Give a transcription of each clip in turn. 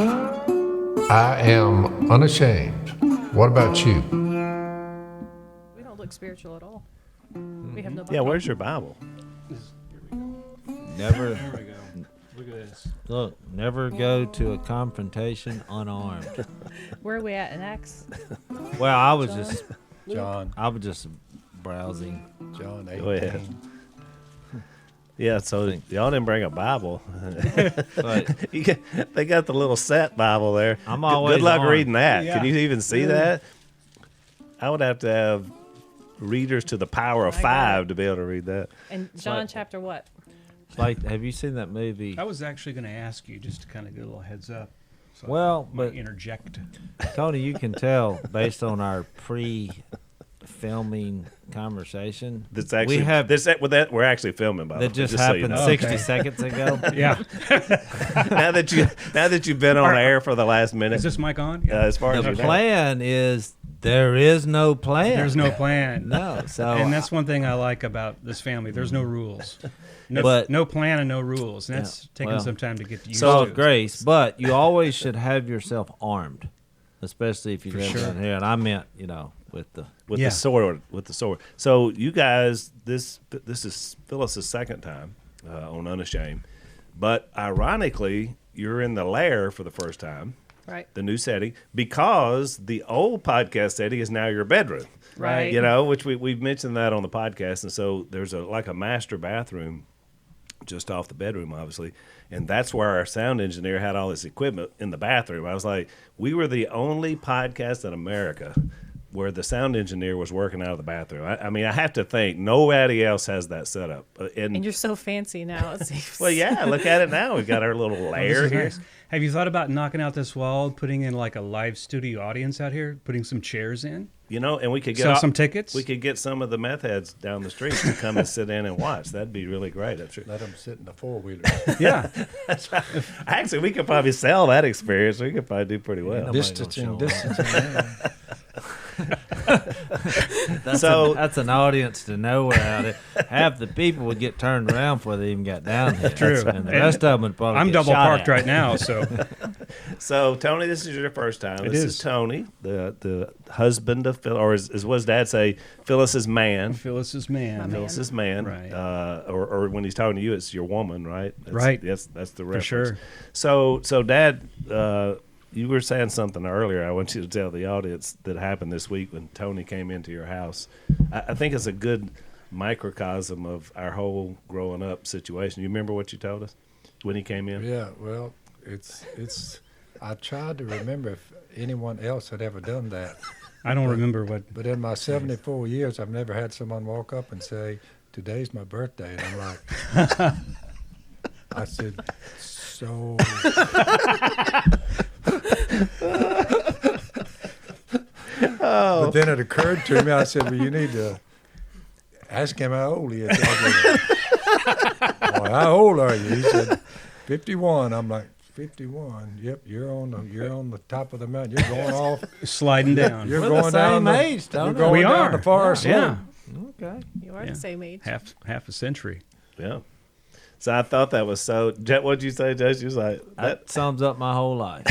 I am unashamed. What about you? We don't look spiritual at all. We have no Bible. Yeah, where's your Bible? Never There we go. Look at this. look. Never go to a confrontation unarmed. Where are we at in Acts? Well, I was just browsing. John 18. Go ahead. Yeah, so y'all didn't bring a Bible. But They got the little set Bible there. I'm always Good luck armed. reading that. Yeah. Can you even see that? I would have to have readers to the power of I got 5 to be able to read that. And John like- chapter what? it's like, have you seen that movie? I was actually going to ask you just to kind of get a little heads up. So Well, I might but interject. Tony, you can tell based on our pre-filming conversation. That's actually we have we're actually filming by the way. that just so you happened know. 60 seconds ago. Yeah. now that you've been on air for the last minute. Is this mic on? Yeah. As far as The you know. plan is there is no plan. There's no plan. No. So And that's one thing I like about this family. There's no rules. No, But- no plan and no rules. And that's taking well, some time to get used so to. grace, but you always should have yourself armed, especially if you For live sure. down here. And I meant, with the with Yeah. the sword. So you guys, this is Phyllis's second time on Unashamed, but ironically, you're in the lair for the first time, Right. the new setting, because the old podcast setting is now your bedroom. Right. You know, which we've mentioned that on the podcast, and so there's a master bathroom just off the bedroom, obviously, and that's where our sound engineer had all his equipment in the bathroom. I was like, we were the only podcast in America where the sound engineer was working out of the bathroom. I mean, I have to think nobody else has that set up. And you're so fancy now. It seems. Well, yeah, look at it now. We've got our little Oh, this lair is here. nice. Have you thought about knocking out this wall, putting in like a live studio audience out here, putting some chairs in, You know, and we could get sell some tickets? We could get some of the meth heads down the street to come and sit in and watch. That'd be really great. I'm sure. Let them sit in the four-wheeler. Yeah. Actually, we could probably sell that experience. We could probably do pretty well. Nobody Distancing, gonna show distancing. That's an audience to nowhere out there. Half the people would get turned around before they even got down here. True. And the rest of them would probably I'm get double shot parked at. right now, so So, Tony, this is your first time. It This is. Tony, the husband of Phil, or as what his dad say, Phyllis's man. Phyllis's man. My man. Phyllis's man. Right. Or when he's talking to you, it's your woman, right? Right. That's the For reference. sure. So, Dad, you were saying something earlier. I want you to tell the audience that happened this week when Tony came into your house. I think it's a good microcosm of our whole growing up situation. You remember what you told us when he came in? Yeah, well, it's. I tried to remember if anyone else had ever done that, I don't remember what. but in my 74 years, I've never had someone walk up and say, "Today's my birthday," and I'm like, I said, so. But then it occurred to me, I said, well, you need to ask him how old he is. Well, how old are you? He said, 51. I'm like, 51? Yep, you're on the top of the mountain. You're going off. Sliding down. You're We're going the down same the, age, Tony. You're going We down are. the far slope. Yeah. Okay. You are Yeah. the same age. Half a century. Yeah. So I thought that was so. What'd you say, Judge? You was like That sums up my whole life.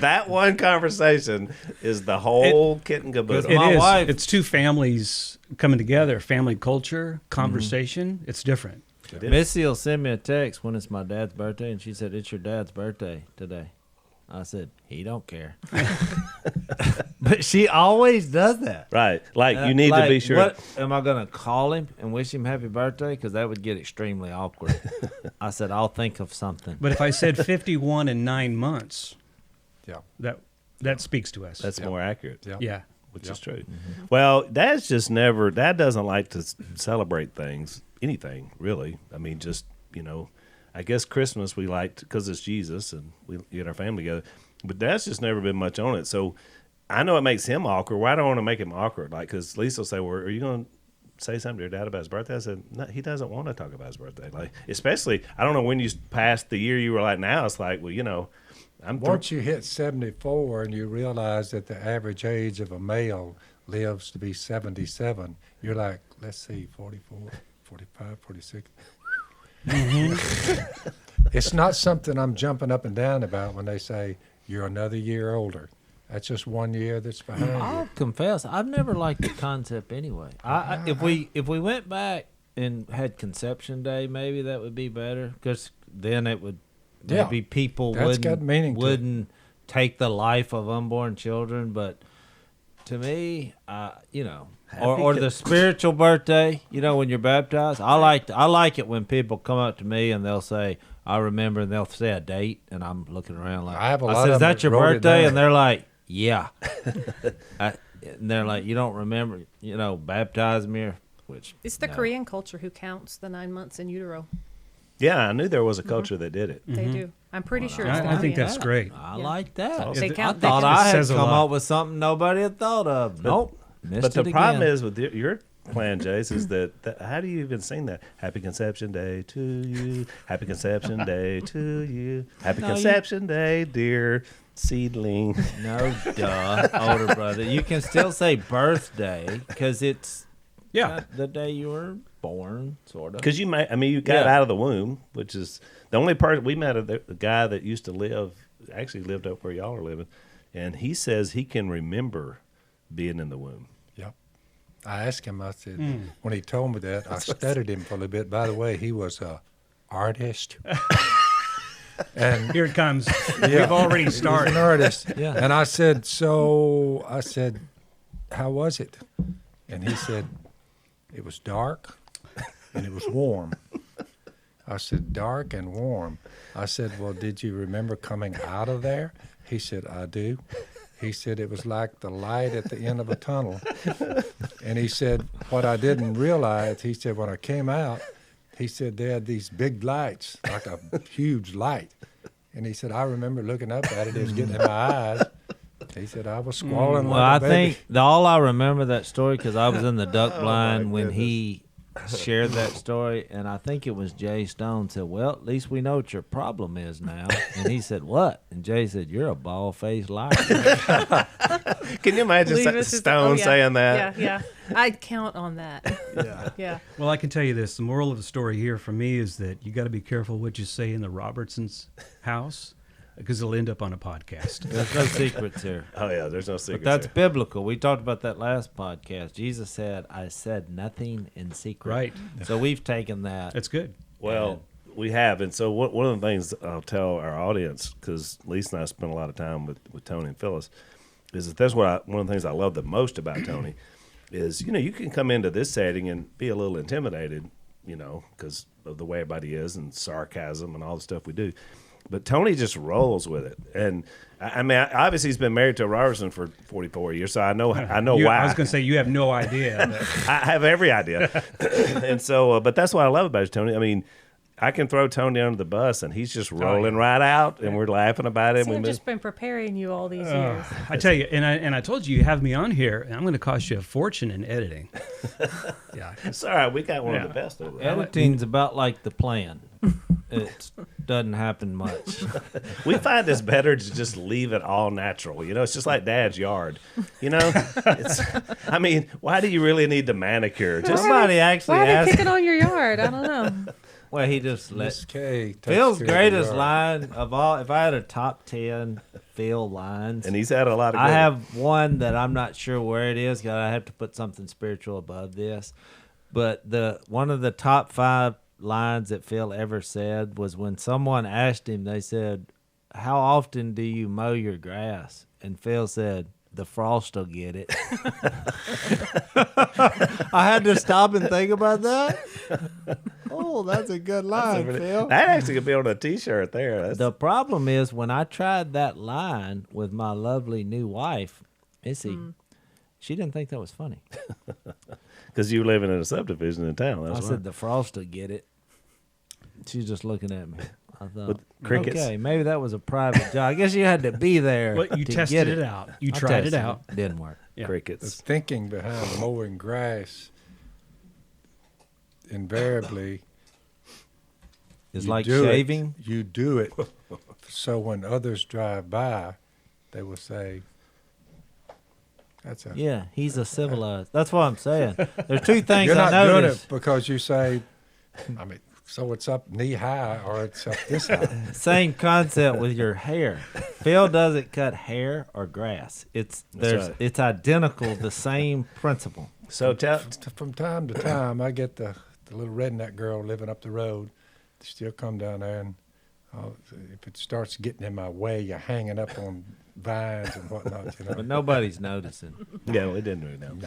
that one conversation is the whole kit and caboodle. It My is. wife- It's two families coming together. Family culture, conversation. It's different. It is. Missy will send me a text when it's my dad's birthday, and she said, "It's your dad's birthday today." I said, "He don't care." But she always does that. Right. Like you need to be sure. What, am I going to call him and wish him happy birthday? Because that would get extremely awkward. I said, "I'll think of something." But if I said 51 and 9 months, Yeah. that speaks to us. That's more accurate. Yeah. yeah. Which is true. Well, Dad's just never. Dad doesn't like to celebrate things, anything really. I mean, just I guess Christmas we liked because it's Jesus and we get our family together. But Dad's just never been much on it. So I know it makes him awkward. Well, I don't want to make him awkward. Like, because Lisa will say, "Well, are you going to say something to your dad about his birthday?" I said, "No, he doesn't want to talk about his birthday." Like, especially I don't know when you passed the year you were like now. It's like, well, I'm Once you hit 74 and you realize that the average age of a male lives to be 77, you're like, let's see, 44, 45, 46. It's not something I'm jumping up and down about when they say you're another year older. That's just 1 year that's behind I'll you. confess, I've never liked the concept anyway. If we went back and had Conception Day, maybe that would be better because then it would Yeah, maybe people that's got meaning to it. wouldn't take the life of unborn children. But to me, or the spiritual birthday, when you're baptized, I like it when people come up to me and they'll say, "I remember," and they'll say a date, and I'm looking around like, I have a lot said, of "Is them that your wrote it birthday?" down. And they're like, "Yeah." And they're like, "You don't remember, baptize me," which It's the no. Korean culture who counts the 9 months in utero. Yeah, I knew there was a culture that did it. They do. I'm pretty sure it's I think Korean. that's great. I Yeah. like that. They It- count. I They thought count. I had says a come lot. up with something nobody had thought of. Nope. Missed But the it problem again. is with your plan, Jace, is that how do you even sing that? Happy Conception Day to you. Happy Conception Day to you. Happy No, you- Conception Day, dear seedling. No, duh, older brother. You can still say birthday because it's Yeah. the day you were born, sort of. Because you got Yeah. out of the womb, which is the only part we met. The guy that used to actually lived up where y'all are living, and he says he can remember being in the womb. Yep. I asked him, I said, when he told me that, I studied him for a little bit. By the way, he was a artist. And Here it comes. yeah, We've already he was started. an artist. Yeah. And I said, how was it? And he said, it was dark and it was warm. I said, dark and warm. I said, well, did you remember coming out of there? He said, I do. He said, it was like the light at the end of a tunnel. And he said, what I didn't realize, he said, when I came out, he said, they had these big lights, like a huge light. And he said, I remember looking up at it, it was getting in my eyes. He said, I was squalling Well, like I a baby. think all I remember that story because I was in the duck blind when he shared that story, and I think it was Jay Stone said, "Well, at least we know what your problem is now." And he said, "What?" And Jay said, "You're a bald-faced liar." Can you imagine Leave us as- Stone oh, yeah. saying that? Yeah. I'd count on that. Yeah. Well, I can tell you this. The moral of the story here for me is that you got to be careful what you say in the Robertsons' house because it'll end up on a podcast. There's no secrets here. Oh yeah, there's no But secret. that's biblical. We talked about that last podcast. Jesus said, "I said nothing in secret." Right. So we've taken that. That's good. Well, we have, and so one of the things I'll tell our audience, because Lisa and I spent a lot of time with Tony and Phyllis, is that that's what one of the things I love the most about Tony is you can come into this setting and be a little intimidated, because of the way everybody is and sarcasm and all the stuff we do. But Tony just rolls with it, and I mean, obviously he's been married to Robertson for 44 years, so I know why. I was going to say you have no idea. But I have every idea, and so, but that's what I love about Tony. I mean, I can throw Tony under the bus, and he's just rolling right out, and we're laughing about it. See, We I've miss- just been preparing you all these years. I tell you, and I told you have me on here, and I'm going to cost you a fortune in editing. Yeah. It's all right. We got one Yeah. of the best over there. Editing's about like the plan. It doesn't happen much. We find it's better to just leave it all natural. It's just like Dad's yard. I mean, why do you really need the manicure? Just Somebody actually Why are they asked. picking on your yard? I don't know. Well, he just let Miss K takes Phil's care of the greatest yard. line of all. If I had a top 10 Phil lines, and he's had a lot of. I good- have one that I'm not sure where it is. 'Cause I have to put something spiritual above this. But one of the top 5 lines that Phil ever said was when someone asked him. They said, "How often do you mow your grass?" And Phil said, "The frost will get it." I had to stop and think about that. Oh, that's a good line, Phil. That actually could be on a T-shirt there. That's, The problem is when I tried that line with my lovely new wife, Missy, she didn't think that was funny. because you living in a subdivision in town. That's I why. said the frost will get it. She's just looking at me. I thought, With crickets. okay, maybe that was a private job. I guess you had to be there. Well, you to tested get it out. You I tried it tested out. Didn't work. Yeah. The Crickets. thinking behind mowing grass invariably It's you like do it- shaving. you do it so when others drive by, they will say, "That's a." Yeah, he's a civilized. That's what I'm saying. There's 2 things You're I not doing noticed. it because you say, I mean, so it's up knee high or it's up this high. Same concept with your hair. Phil doesn't cut hair or grass. right. It's identical, the same principle. So tell From time to time, I get the little redneck girl living up the road. She'll come down there, and if it starts getting in my way, you're hanging up on vines and whatnot. But nobody's noticing. yeah, we didn't really know.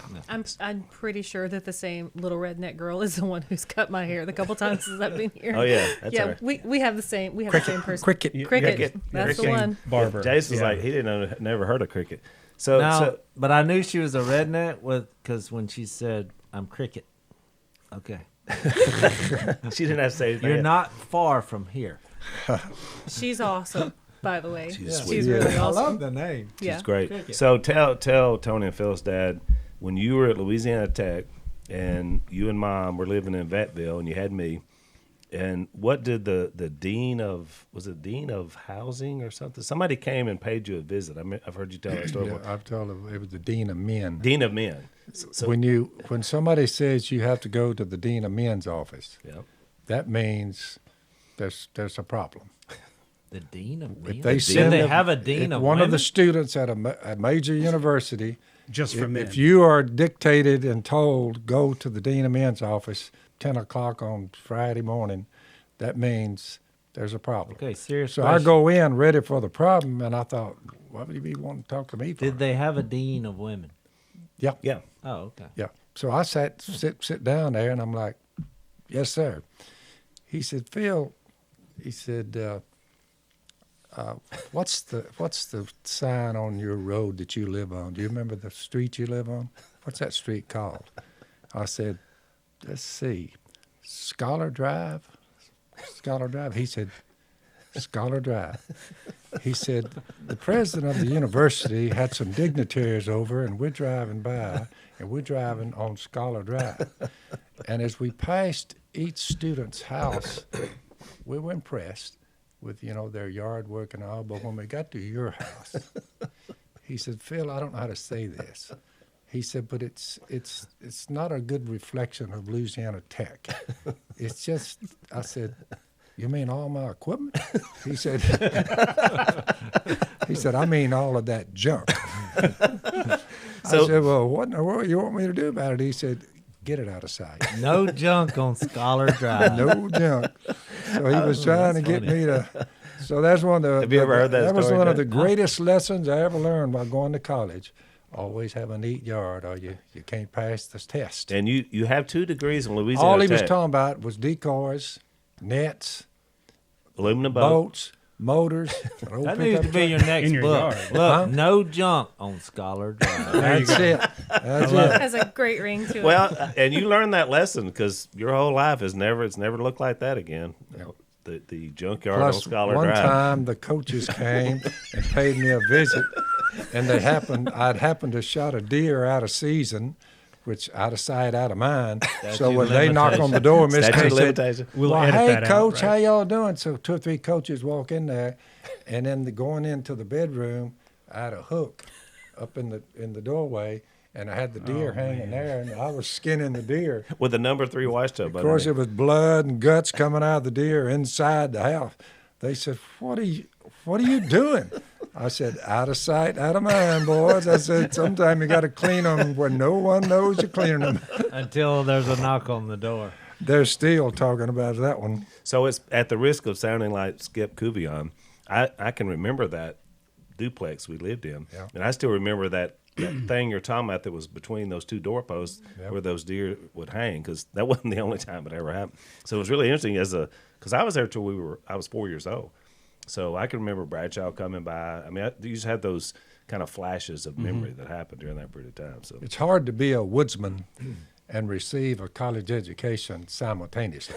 I'm pretty sure that the same little redneck girl is the one who's cut my hair the couple times since I've been here. Oh yeah, that's yeah, her. we have the same the same person. Cricket. Cricket. That's the one. Barber. Jason's Yeah. like he didn't know, never heard of cricket. So, No, but I knew she was a redneck because when she said, "I'm Cricket," okay, she didn't have to say anything. you're not far from here. She's awesome, by the way. She's She's sweet. really awesome. I love the name. Yeah. It's great. Cricket. So tell Tony and Phil's dad, when you were at Louisiana Tech and you and Mom were living in Vacville and you had me, and what did the dean of housing or something? Somebody came and paid you a visit. I've heard you tell that story. Yeah, I've told her it was the dean of men. Dean of men. So When somebody says you have to go to the dean of men's office, yeah. that means there's a problem. The dean of If men. they Did send they them- have a if dean of one women? of the students at a major university, Just for men. if you are dictated and told go to the dean of men's office 10 o'clock on Friday morning, that means there's a problem. Okay, serious So question. I go in ready for the problem, and I thought, why would you be wanting to talk to me for? Did they have a dean of women? Yeah, Yeah. Oh, okay. yeah. So I sit down there, and I'm like, yes, sir. He said, Phil, he said, what's the sign on your road that you live on? Do you remember the street you live on? What's that street called? I said, let's see, Scholar Drive. Scholar Drive. He said, Scholar Drive. He said, the president of the university had some dignitaries over, and we're driving by, and we're driving on Scholar Drive. And as we passed each student's house, we were impressed with, their yard work and all, but when we got to your house, he said, Phil, I don't know how to say this. He said, but it's not a good reflection of Louisiana Tech. It's just, I said, you mean all my equipment? He said, I mean all of that junk. I said, well, what in the world you want me to do about it? He said, get it out of sight. No junk on Scholar Drive. No junk. So he was trying to get me to. So that's one of the. Have you ever heard that was story, one of Doug? the greatest lessons I ever learned while going to college. Always have a neat yard, or you can't pass this test. And you have 2 degrees in Louisiana All he was Tech. talking about was decoys, nets, Aluminum boat. boats, motors. an old That needs pickup to be truck. your next In your book. yard. Look, Huh? no junk on Scholar Drive. That's it. That's It it. has a great ring to it. Well, and you learned that lesson because your whole life it's never looked like that again. The junkyard on Plus, Scholar one Drive. time the coaches came and paid me a visit, and I'd happened to shot a deer out of season, which out of sight, out of mind. So when they knock on the door, Miss Statute Kay of said, limitation. We'll well, edit hey, that out, coach, right? how y'all doing? So 2 or 3 coaches walk in there, and then going into the bedroom, I had a hook up in the doorway, and I had the deer hanging there, and I was skinning the deer. With the number 3 wash tub. Of course, it was blood and guts coming out of the deer inside the house. They said, "What are you doing?" I said, "Out of sight, out of mind, boys." I said, "Sometime you got to clean them when no one knows you're cleaning them." Until there's a knock on the door. They're still talking about that one. So it's at the risk of sounding like Skip Kuvion. I can remember that duplex we lived in, Yeah. and I still remember that thing you're talking about that was between those 2 doorposts Yep. where those deer would hang, because that wasn't the only time it ever happened. So it was really interesting because I was there till I was 4 years old, so I can remember Bradshaw coming by. I mean, you just had those kind of flashes of memory that happened during that period of time. So It's hard to be a woodsman and receive a college education simultaneously.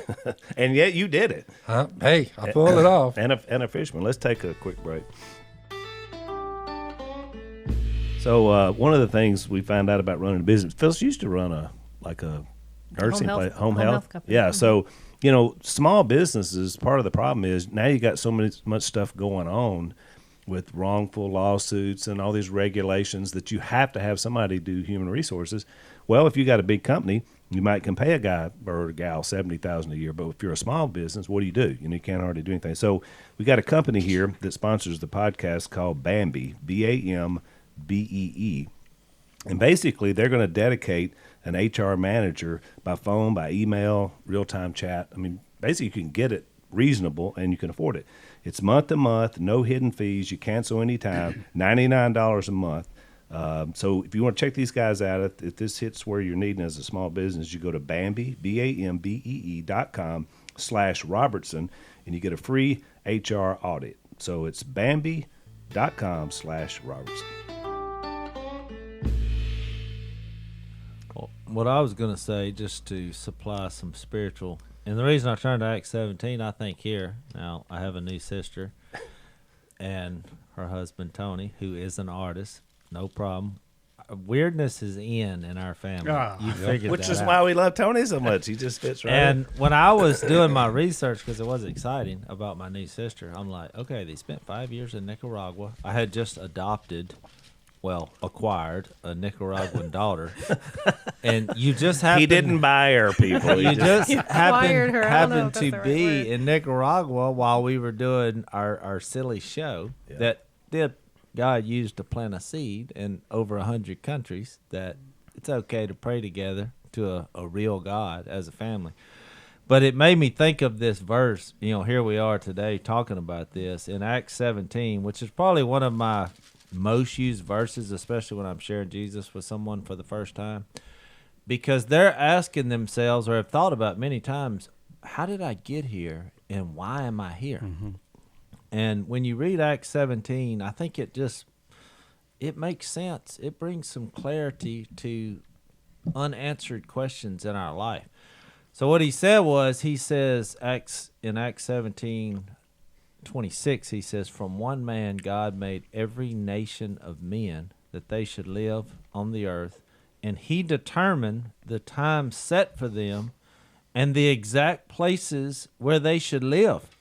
and yet you did it, Huh? Hey, I pulled it off. and a fisherman. Let's take a quick break. So one of the things we found out about running a business, Phyllis used to run a nursing health- place, home health company. Yeah, so small businesses. Part of the problem is now you got so much stuff going on with wrongful lawsuits and all these regulations that you have to have somebody do human resources. Well, if you got a big company, You can pay a guy or a gal $70,000 a year, but if you're a small business, what do? You can't hardly do anything. So we got a company here that sponsors the podcast called Bambee, BAMBEE, and basically they're going to dedicate an HR manager by phone, by email, real-time chat. I mean, basically you can get it reasonable and you can afford it. It's month to month, no hidden fees. You cancel anytime, $99 a month. So if you want to check these guys out, if this hits where you're needing as a small business, you go to Bambee, BAMBEE.com/Robertson, and you get a free HR audit. So it's Bambee.com/Robertson. Well, what I was going to say, just to supply some spiritual, and the reason I turned to Acts 17, I think here, now I have a new sister and her husband, Tony, who is an artist. No problem. Weirdness is in our family. You figured Which that is out. why we love Tony so much. He just fits right And when I was doing my research, because it was exciting about my new sister, I'm like, okay, they spent 5 years in Nicaragua. I had just acquired a Nicaraguan daughter, and you just happened. He didn't buy her, people. You just Acquired her. I don't know happened if that's to the right be word. in Nicaragua while we were doing our silly show that God used to plant a seed in over 100 countries, that it's okay to pray together to a real God as a family. But it made me think of this verse. Here we are today talking about this in Acts 17, which is probably one of my most used verses, especially when I'm sharing Jesus with someone for the first time, because they're asking themselves, or have thought about many times, how did I get here and why am I here? Mm-hmm. And when you read Acts 17, I think it makes sense. It brings some clarity to unanswered questions in our life. So what he said was, he says in Acts 17:26, he says, from one man God made every nation of men that they should live on the earth, and he determined the time set for them and the exact places where they should live.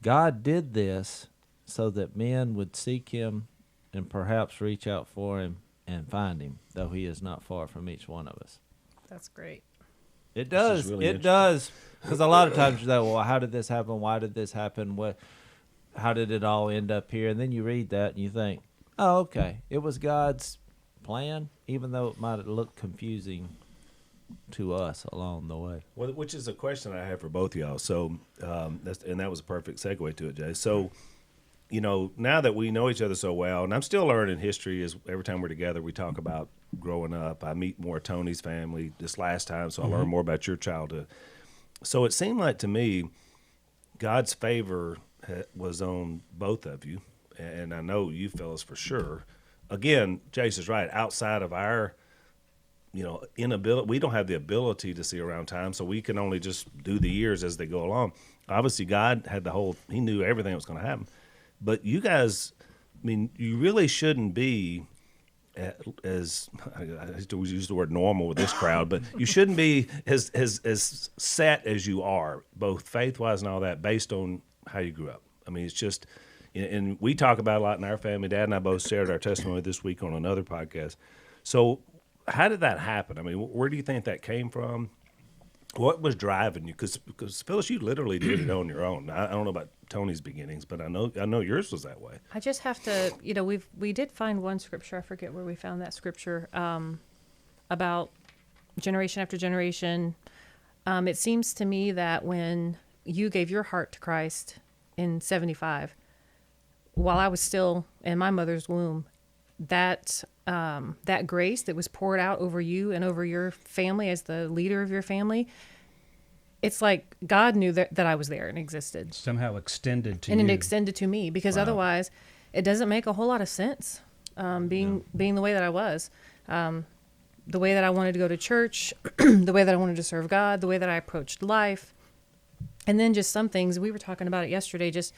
God did this so that men would seek him and perhaps reach out for him and find him, though he is not far from each one of us. That's great. This It does. is really It interesting. does. Because a lot of times you say, well, how did this happen? Why did this happen? How did it all end up here? And then you read that and you think, oh, okay, it was God's plan, even though it might look confusing to us along the way. Well, which is a question I have for both of y'all. So, that was a perfect segue to it, Jay. So, now that we know each other so well, and I'm still learning history, as every time we're together, we talk about growing up. I meet more of Tony's family this last time, so I learn more about your childhood. So it seemed like to me, God's favor was on both of you, and I know you fellas for sure. Again, Jason's right. Outside of our inability, we don't have the ability to see around time, so we can only just do the years as they go along. Obviously, God had he knew everything that was going to happen. But you guys, you really shouldn't be as, I used to use the word normal with this crowd, but you shouldn't be as set as you are, both faith-wise and all that, based on how you grew up. It's just, and we talk about it a lot in our family. Dad and I both shared our testimony this week on another podcast. So how did that happen? Where do you think that came from? What was driving you? Because Phyllis, you literally did it on your own. I don't know about Tony's beginnings, but I know yours was that way. I just have to, we did find one scripture. I forget where we found that scripture about generation after generation. It seems to me that when you gave your heart to Christ in 1975, while I was still in my mother's womb, that grace that was poured out over you and over your family as the leader of your family, it's like God knew that I was there and existed. Somehow extended to and you. it extended to me, because otherwise it doesn't make a whole lot of sense being the way that I was, the way that I wanted to go to church, the way that I wanted to serve God, the way that I approached life. And then just some things, we were talking about it yesterday, just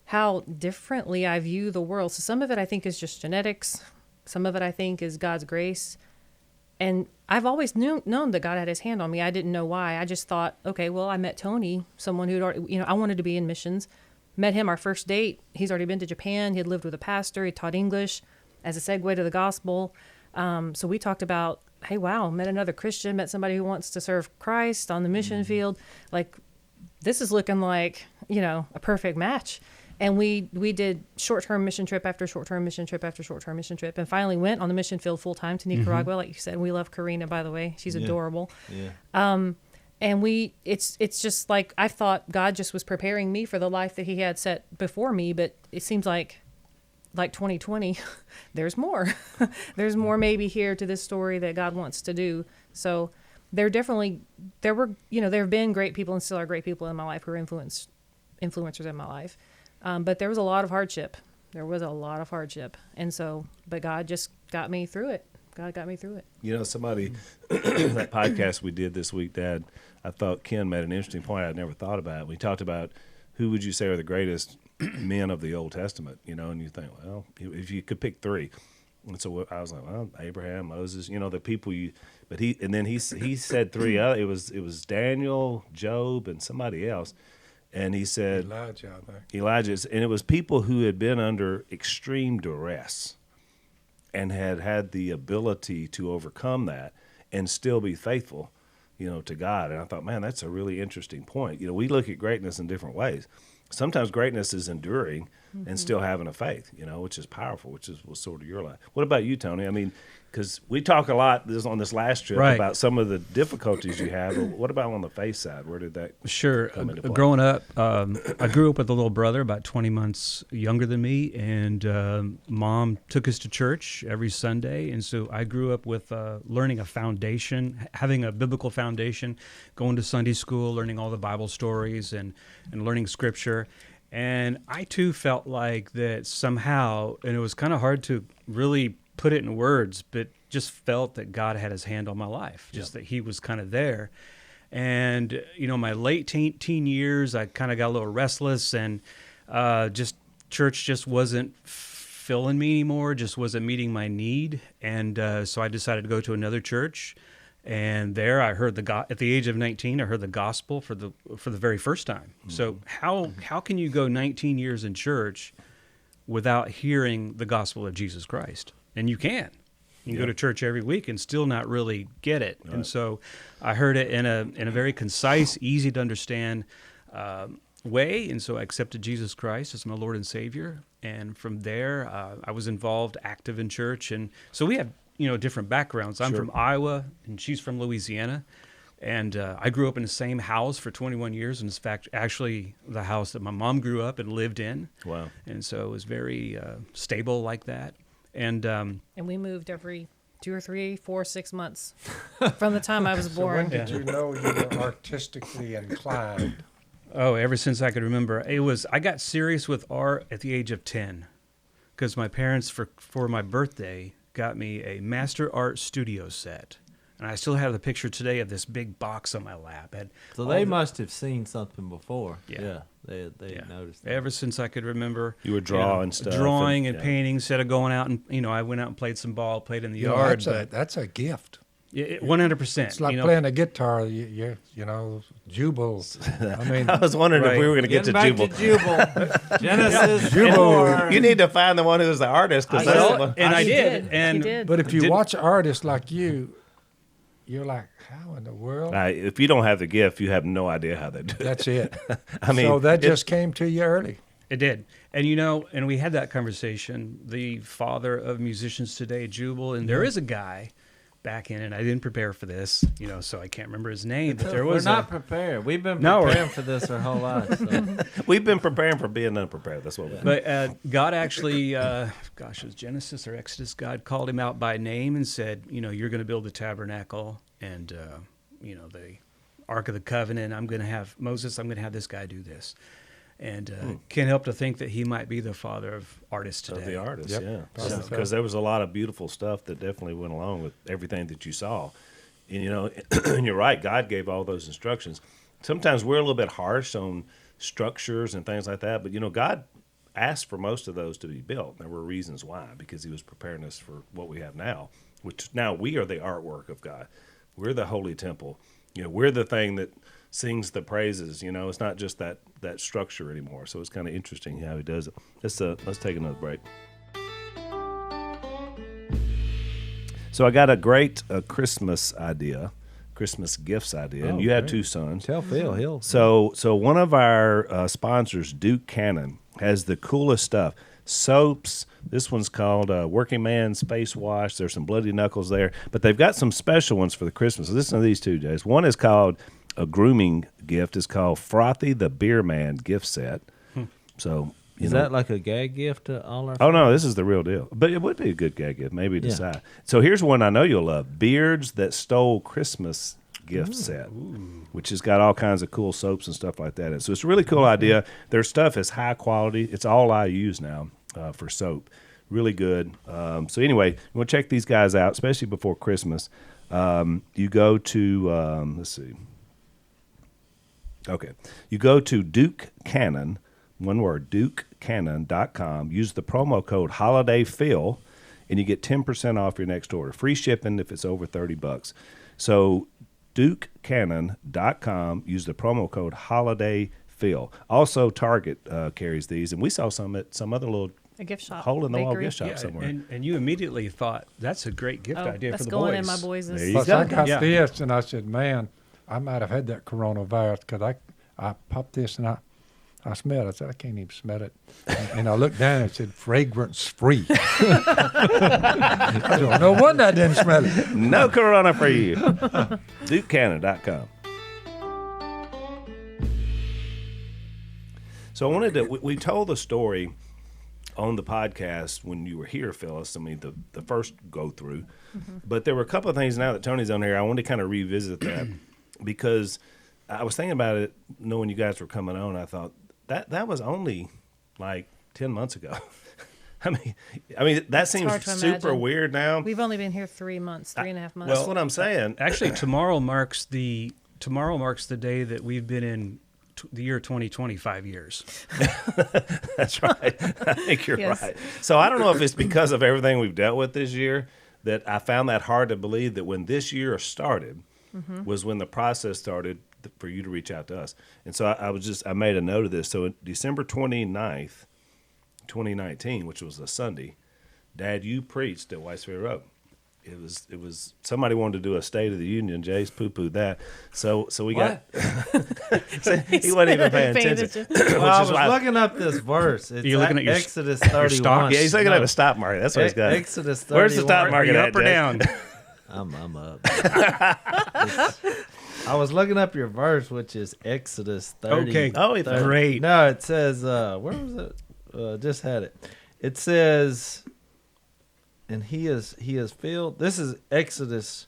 how differently I view the world. So some of it I think is just genetics. Some of it I think is God's grace. And I've always known that God had his hand on me. I didn't know why. I just thought, okay, well, I met Tony, someone who'd already, I wanted to be in missions. Met him our first date. He's already been to Japan. He had lived with a pastor. He taught English as a segue to the gospel. So we talked about hey, wow, met another Christian, met somebody who wants to serve Christ on the mission field. Like, this is looking like, a perfect match. And we did short-term mission trip after short-term mission trip after short-term mission trip, and finally went on the mission field full-time to Nicaragua. Like you said, we love Karina, by the way. She's adorable. Yeah. And it's just like, I thought God just was preparing me for the life that he had set before me, but it seems like 2020, there's more. There's more maybe here to this story that God wants to do. So there have been great people and still are great people in my life who are influencers in my life. But there was a lot of hardship. And so, but God just got me through it. God got me through it. Somebody, that podcast we did this week, Dad, I thought Ken made an interesting point I'd never thought about. We talked about who would you say are the greatest men of the Old Testament, and you think, well, if you could pick three. And so I was like, well, Abraham, Moses, the people he said three other, it was Daniel, Job, and somebody else. And he said, Elijah, I think. Elijah, and it was people who had been under extreme duress and had the ability to overcome that and still be faithful, to God. And I thought, man, that's a really interesting point. We look at greatness in different ways. Sometimes greatness is enduring and still having a faith, which is powerful, was sort of your life. What about you, Tony? I mean, because we talk a lot on this last trip about some of the difficulties you have. But what about on the faith side? Where did that come into play? Growing up, I grew up with a little brother about 20 months younger than me, and Mom took us to church every Sunday. And so I grew up with learning a foundation, having a biblical foundation, going to Sunday school, learning all the Bible stories and learning Scripture. And I, too, felt like that somehow, and it was kind of hard to really put it in words, but just felt that God had his hand on my life, just that he was kind of there. And, my late teen years, I kind of got a little restless, and just church just wasn't filling me anymore, just wasn't meeting my need. And so I decided to go to another church. And there I heard at the age of 19, I heard the gospel for the very first time. Mm-hmm. So how can you go 19 years in church without hearing the gospel of Jesus Christ? And you can. You can go to church every week and still not really get it. Right. And so I heard it in a very concise, easy to understand way. And so I accepted Jesus Christ as my Lord and Savior. And from there, I was involved, active in church. And so we have different backgrounds. I'm from Iowa, and she's from Louisiana. And I grew up in the same house for 21 years, and in fact, actually the house that my mom grew up and lived in. Wow. And so it was very stable like that. And we moved every 2 or 3, 4, 6 months from the time I was born. So when did you know you were artistically inclined? Oh, ever since I could remember. I got serious with art at the age of 10, because my parents, for my birthday, got me a Master Art Studio set. And I still have the picture today of this big box on my lap. So they must have seen something before. Yeah. They noticed that. Ever since I could remember. You were drawing stuff. Drawing and painting instead of going out and, I went out and played some ball, played in the yard. That's a gift. 100%. It's like playing a guitar, Jubal. I mean, I was wondering if we were going to get to Jubal. Genesis. Jubal. You need to find the one who's the artist. I did. He did. But if you watch artists like you, you're like, how in the world? If you don't have the gift, you have no idea how they do it. That's it. I mean, so that just came to you early. It did. And, and we had that conversation, the father of musicians today, Jubal, and there is a guy back in, and I didn't prepare for this, so I can't remember his name. But there was We're not prepared. We've been preparing for this our whole lives. So. We've been preparing for being unprepared. That's what we've been. But God actually, it was Genesis or Exodus, God called him out by name and said, you're going to build the tabernacle and, the Ark of the Covenant. I'm going to have this guy do this. And can't help to think that he might be the father of artists today. Of the artists, because there was a lot of beautiful stuff that definitely went along with everything that you saw. And, and you're right, God gave all those instructions. Sometimes we're a little bit harsh on structures and things like that, but, God asked for most of those to be built. There were reasons why, because he was preparing us for what we have now, which now we are the artwork of God. We're the holy temple. We're the thing that sings the praises. It's not just that structure anymore. So it's kind of interesting how he does it. Let's take another break. So I got a great Christmas idea, Christmas gifts idea, and you had great. 2 sons. Tell Phil, he'll. So one of our sponsors, Duke Cannon, has the coolest stuff. Soaps. This one's called Working Man's Face Wash. There's some Bloody Knuckles there, but they've got some special ones for the Christmas. Listen to these 2, Jace. One is called a grooming gift. It's called Frothy the Beer Man gift set. So Is that like a gag gift to all our? Oh no, this is the real deal. But it would be a good gag gift. Maybe decide. So here's one I know you'll love: Beards That Stole Christmas gift set, which has got all kinds of cool soaps and stuff like that. And so it's a really cool idea. Their stuff is high quality. It's all I use now for soap. Really good. So anyway, you want to check these guys out, especially before Christmas. You go to let's see. Okay, you go to Duke Cannon. One word, DukeCannon.com. Use the promo code HolidayPhil, and you get 10% off your next order. Free shipping if it's over $30. So DukeCannon.com. Use the promo code HolidayPhil. Also, Target carries these, and we saw some at some other little A gift shop. hole-in-the-wall bakery. gift shop somewhere. And you immediately thought that's a great gift Oh, idea that's for the going boys. in my boys' There you Plus, go. I got Yeah. this, and I said, man, I might have had that coronavirus because I popped this and I smelled it. I said, I can't even smell it. And I looked down and it said, fragrance free. I don't know wonder I didn't smell it. No Corona for you. DukeCannon.com. So I wanted to, we told the story on the podcast when you were here, Phyllis. I mean, the first go through. But there were a couple of things now that Tony's on here. I wanted to kind of revisit that because I was thinking about it, knowing you guys were coming on. I thought that was only like 10 months ago. I mean, that seems hard to super imagine. weird now. We've only been here 3 months, 3.5 months. That's what I'm saying. Actually, tomorrow marks the day that we've been in the year 2020, 5 years. That's right. I think you're Yes. right. So I don't know if it's because of everything we've dealt with this year that I found that hard to believe that when this year started was when the process started for you to reach out to us. And so I made a note of this. So December 29th, 2019, which was a Sunday, Dad, you preached at Whitesville Road. It was somebody wanted to do a State of the Union. Jay's poo-pooed that. So we got he wasn't even paying attention. Well, I was is why- looking up this verse. It's You're looking at your Exodus your 31. stocks? Yeah, he's looking No, at a stop market. That's what he's got. Exodus 31. Where's the stock Are market you at, up or Jay? down? I'm up. I was looking up your verse, which is Exodus 30. Okay. Oh, he 30. great. No, it says, where was it? Just had it. It says, and he has filled. This is Exodus.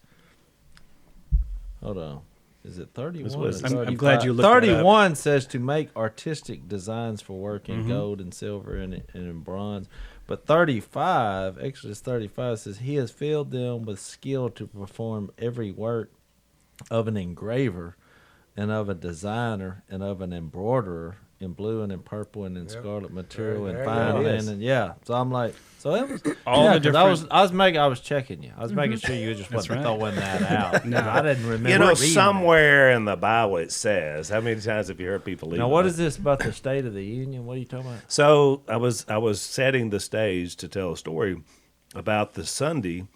Hold on. Is it 31? what is it? I'm glad you looked that up. 31 says to make artistic designs for work in gold and silver and in bronze. But 35, Exodus 35 says, he has filled them with skill to perform every work of an engraver and of a designer and of an embroiderer in blue and in purple and in scarlet material and There fine it is. linen. Yeah. So I'm like, so it was All yeah, the 'cause different- I was checking you. I was making sure you just wasn't right. throwing that out. No. I didn't remember. You know, reading that. somewhere in the Bible it says. How many times have you heard people leave? Now, what it? is this about the State of the Union? What are you talking about? So I was setting the stage to tell a story about the Sunday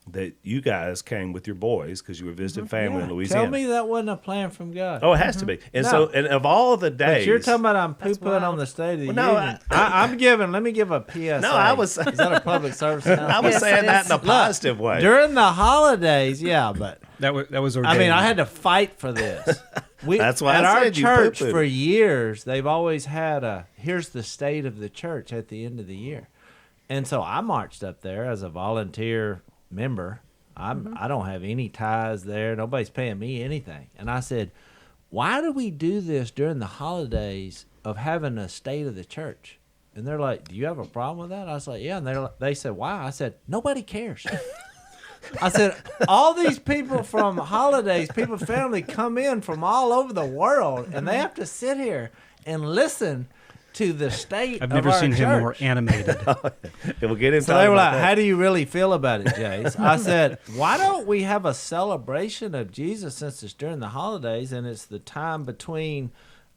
that you guys came with your boys because you were visiting family in Louisiana. Tell me that wasn't a plan from God. Oh, it has to be. And No. so, and of all the days, But you're talking about I'm That's poo-pooing on wild. the State of the Well, no, Union. I'm giving. Let me give a PSA. No, I was- Is that a public service I announcement? was Yes, saying it that is. in a positive way. During the holidays, yeah, but That was I ordained. mean, I had to fight for this. We, That's why at I our said you church poo-pooed for it. years, they've always had a here's the state of the church at the end of the year, and so I marched up there as a volunteer member. I don't have any ties there. Nobody's paying me anything, and I said, why do we do this during the holidays of having a state of the church? And they're like, do you have a problem with that? I was like, yeah. And they said, why? I said, nobody cares. I said, all these people from holidays, people, family come in from all over the world, and they have to sit here and listen to the state I've of never our seen him more church. animated. We'll get into So they were like, that. how do you really feel about it, Jace? I said, why don't we have a celebration of Jesus since it's during the holidays and it's the time between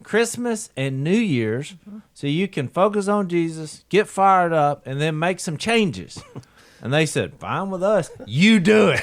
Christmas and New Year's so you can focus on Jesus, get fired up, and then make some changes. And they said, fine with us. You do it.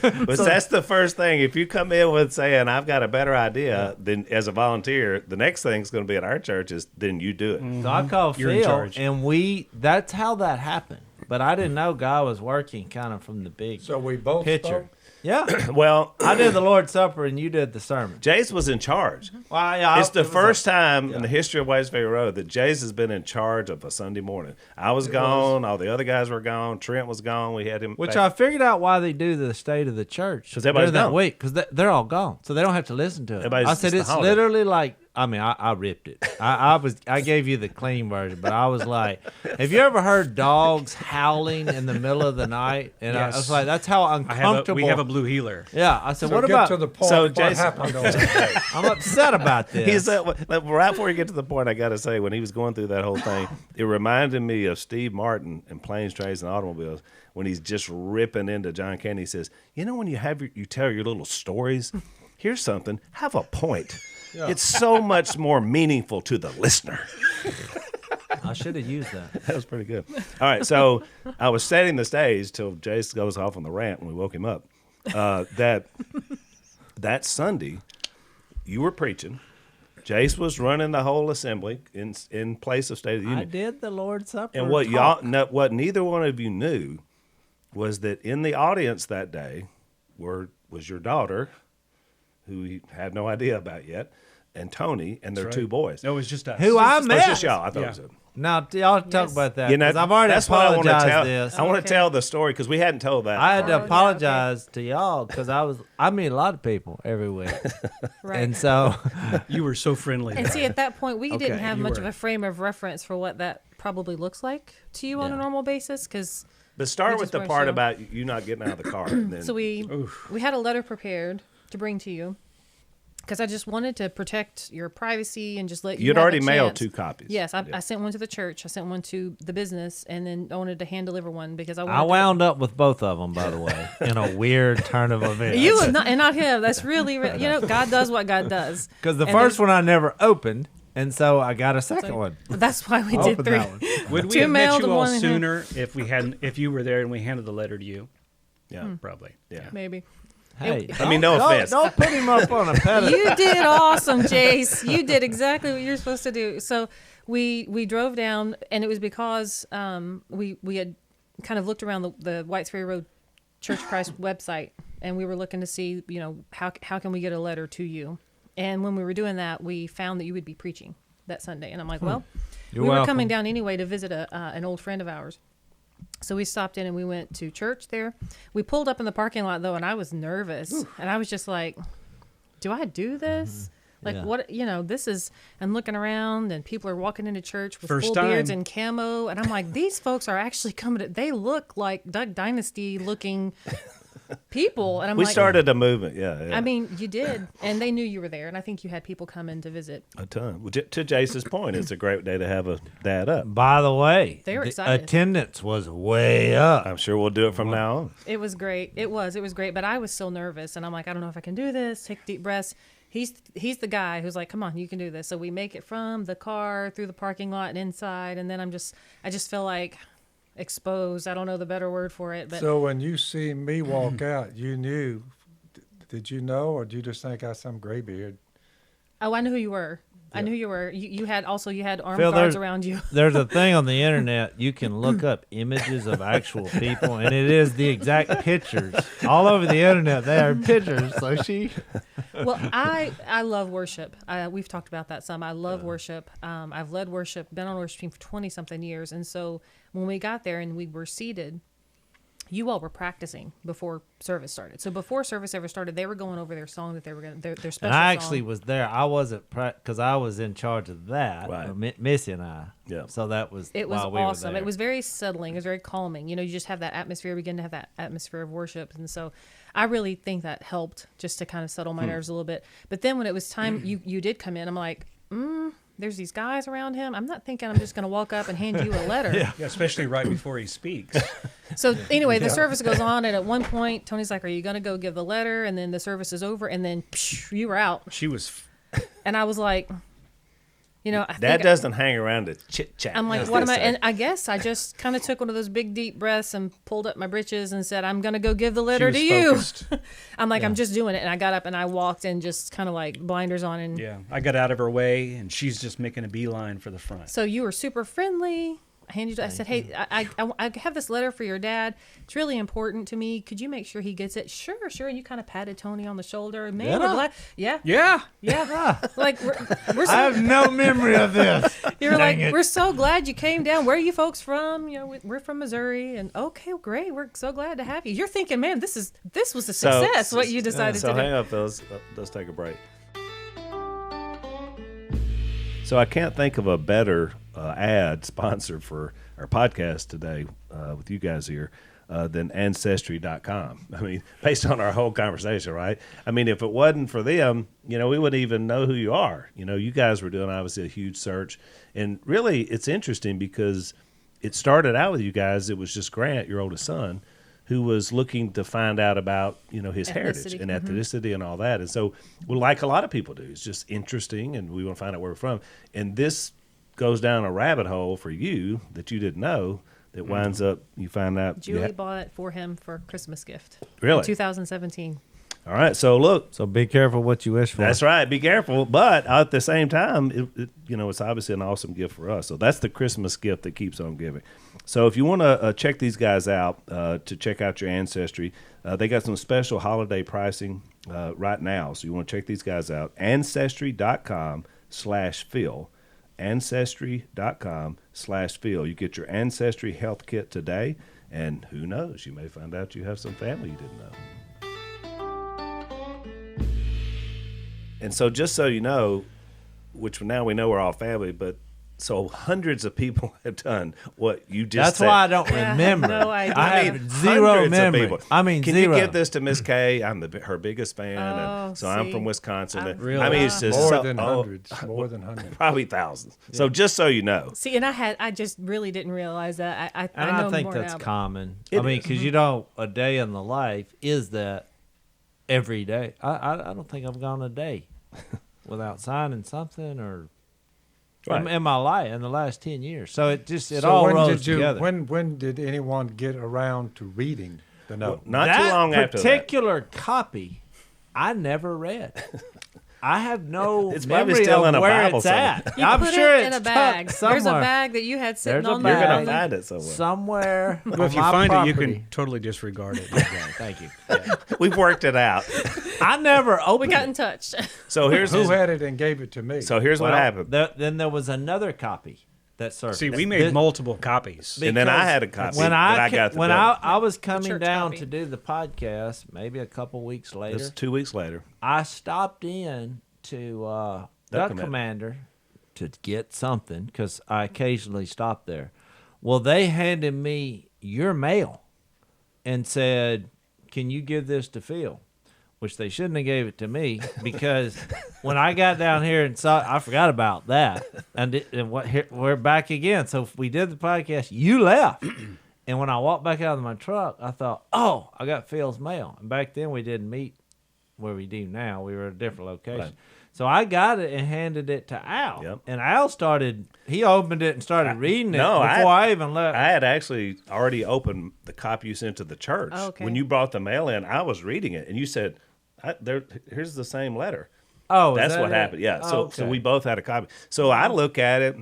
But that's the first thing. If you come in with saying, I've got a better idea than as a volunteer, the next thing's going to be at our church is then you do it. So I called You're in Phil, charge. and that's how that happened. But I didn't know God was working kind of from the big So we both picture. spoke? Yeah. Well, I did the Lord's Supper, and you did the sermon. Jace was in charge. Well, yeah, It's the it was first time in the history of Ways Ferry Road that Jace has been in charge of a Sunday morning. I was gone. All the other guys were gone. Trent was gone. We had him. Which back. I figured out why they do the state of the church 'Cause everybody's during that gone. week, because they're all gone, so they don't have to listen to it. Everybody's- I said it's it's the holiday. literally like, I mean, I ripped it. I gave you the clean version, but I was like, have you ever heard dogs howling in the middle of the night? And I Yes. was like, that's how uncomfortable. we have a blue healer. Yeah, I said, So what get about? to the point. So what Jason- happened on that day? I'm upset about this. He's right before you get to the point, I got to say, when he was going through that whole thing, it reminded me of Steve Martin in Planes, Trains, and Automobiles when he's just ripping into John Candy. He says, "You know, when you tell your little stories, here's something. Have a point. It's so much more meaningful to the listener." I should have used that. That was pretty good. All right, so I was setting the stage till Jace goes off on the rant when we woke him up. That Sunday, you were preaching. Jace was running the whole assembly in place of State of the I Union. did the Lord's Supper. And what talk. what neither one of you knew was that in the audience that day was your daughter, who we had no idea about yet, and Tony and their two boys. No, it was just us. Who I Oh, it's met. just y'all. I thought it was it. Now, y'all talk Yes. about that. You know, 'cause I've already that's what I want to apologized tell. this. I want Okay. to tell the story because we hadn't told that. I had to Oh, yeah, okay. apologize to y'all because I meet a lot of people every week. Right. And so You were so friendly. And see, at that point, we didn't Okay, have you much were. of a frame of reference for what that probably looks like to you on a Yeah. normal basis. Because But start We with just the weren't part sure. about you not getting out of the car. And then, so we had a letter prepared to bring to you because I just wanted to protect your privacy and just let you. you'd have a already mailed chance. 2 copies. Yes, I Yeah. sent one to the church. I sent one to the business, and then I wanted to hand deliver one because I wanted I to- wound up with both of them, by the way, in a weird turn of events. You and not him. That's really, you know, God does what God does. Because the And first there's- one I never opened, and so I got a second one. That's why we I'll did open 3. that one. Would we Two have met mailed you and all one in hand. sooner if you were there and we handed the letter to you? Yeah. Probably. Yeah. Maybe. Hey, I mean, no offense. Don't put him up on a pedestal. You did awesome, Jace. You did exactly what you're supposed to do. So we drove down, and it was because we had kind of looked around the Whites Ferry Road Church of Christ website, and we were looking to see, you know, how can we get a letter to you. And when we were doing that, we found that you would be preaching that Sunday, and I'm like, well, You're we were welcome. coming down anyway to visit an old friend of ours. So we stopped in and we went to church there. We pulled up in the parking lot though, and I was nervous. And I was just like, do I do this? Like Yeah. what, you know, this is, I'm looking around and people are walking into church with First full beards time. and camo. And I'm like, these folks are actually coming to, they look like Duck Dynasty looking people. And I'm We like, started a movement. Yeah. I mean, you did. And they knew you were there. And I think you had people come in to visit. a ton. Well, to Jace's point, it's a great day to have a dad up. By the way, They were the excited. attendance was way up. I'm sure we'll do it from now on. It was great. It was great. But I was still nervous. And I'm like, I don't know if I can do this. Take deep breaths. He's the guy who's like, come on, you can do this. So we make it from the car through the parking lot and inside. And then I just feel like exposed. I don't know the better word for it, but So when you see me walk out, you knew. Did you know, or did you just think I was some gray beard? oh, I knew who you were. I knew who you were. You had armed Phil, guards there's- around you. There's a thing on the internet you can look up images of actual people, and it is the exact pictures all over the internet. They are pictures. So Well, I love worship. We've talked about that some. I love worship. I've led worship, been on worship team for 20 something years. And so when we got there and we were seated, you all were practicing before service started. So before service ever started, they were going over their song that they were going to, their special and I actually song. was there. I wasn't because I was in charge of that. Right. or Missy and I. Yeah. So that was It was while we awesome. Were there. It was very settling. It was very calming. You know, you just have that atmosphere, begin to have that atmosphere of worship. And so I really think that helped just to kind of settle my nerves a little bit. But then when it was time, you did come in, I'm like, there's these guys around him. I'm not thinking I'm just going to walk up and hand you a letter. Yeah, especially right before he speaks. So anyway, the service goes on. And at one point, Tony's like, are you going to go give the letter? And then the service is over. And then you were out. She was And I was like, You know, I Dad think doesn't hang around to chit chat. I'm like, as what they am I? say. And I guess I just kind of took one of those big deep breaths and pulled up my britches and said, I'm going to go give the She letter was to you. focused. I'm like, I'm just doing it. And I got up and I walked in just kind of like blinders on. And Yeah, I got out of her way, and she's just making a beeline for the front. so you were super friendly. I handed you. I said, hey, I have this letter for your dad. It's really important to me. Could you make sure he gets it? Sure. And you kind of patted Tony on the shoulder. Man, Did we're I? glad. Yeah. Yeah, Yeah. Like we're I so, have no memory of this. you're like, Dang it. we're so glad you came down. Where are you folks from? You know, we're from Missouri. And okay, great. We're so glad to have you. You're thinking, man, this was a success. What you decided so to do. hang on, fellas. Let's take a break. So I can't think of a better ad sponsor for our podcast today with you guys here than Ancestry.com. I mean, based on our whole conversation, right? I mean, if it wasn't for them, you know, we wouldn't even know who you are. You know, you guys were doing obviously a huge search. And really, it's interesting because it started out with you guys. It was just Grant, your oldest son, who was looking to find out about, you know, his heritage Ethnicity. and ethnicity and all that. And so, well, like a lot of people do, it's just interesting and we want to find out where we're from. And this goes down a rabbit hole for you that you didn't know that winds up, you find out. Julie bought it for him for a Christmas gift. Really? In 2017. All right. So look, So be careful what you wish for. that's right. Be careful. But at the same time, you know, it's obviously an awesome gift for us. So that's the Christmas gift that keeps on giving. So if you want to check these guys out, to check out your ancestry, they got some special holiday pricing right now. So you want to check these guys out. Ancestry.com/Phil. Ancestry.com/Phil. You get your Ancestry Health Kit today. And who knows, you may find out you have some family you didn't know. And so just so you know, which now we know we're all family, but so hundreds of people have done what you just That's said. why I don't Yeah, I have remember. no idea. I have zero Hundreds of memory. people. I mean, Can zero. you give this to Miss Kay? I'm her biggest fan, Oh, and so I'm see. from Wisconsin. I'm- Really? I mean, it's just More so- than oh, hundreds. More than hundreds. probably thousands. So just so you know, See, and I just really didn't realize that. I And know I think more that's now. But common. It I mean, is. because you don't, a day in the life is that every day. I don't think I've gone a day without signing something or Right. in my life in the last 10 years. So it So all when rolls did you? together. When did anyone get around to reading the note? not that too long after that. particular copy, I never read. I have no It's probably memory still of in a where Bible it's somewhere. at. You I'm put sure it in it's a bag. tucked There's a somewhere. bag that you had sitting There's a on You're the gonna bag. find it somewhere. somewhere. Well, if on you my find it, you property. can totally disregard it. Thank you. We've worked it out. I never We opened got it. in touch. So here's Who had it and gave it to me? so here's what Well, happened. Then there was another copy that surfaced. See, we made multiple copies. And then I because had a copy When that I I got the when bill. I was coming church down copy. to do the podcast, maybe a couple weeks later, This 2 weeks later. I stopped in to Duck Commander to get something because I occasionally stop there. Well, they handed me your mail and said, "Can you give this to Phil?" Which they shouldn't have gave it to me because when I got down here and saw, I forgot about that. And we're back again. So we did the podcast. You left. And when I walked back out of my truck, I thought, oh, I got Phil's mail. And back then we didn't meet where we do now. We were at a different location. Right. So I got it and handed it to Al. Yep. And Al he opened it and started reading it no, before I even left. I had actually already opened the copy you sent to the church. Oh, okay. When you brought the mail in, I was reading it, and you said, here's the same letter. oh, is That's that what it? happened. Yeah. Oh, So okay. we both had a copy. So I look at it,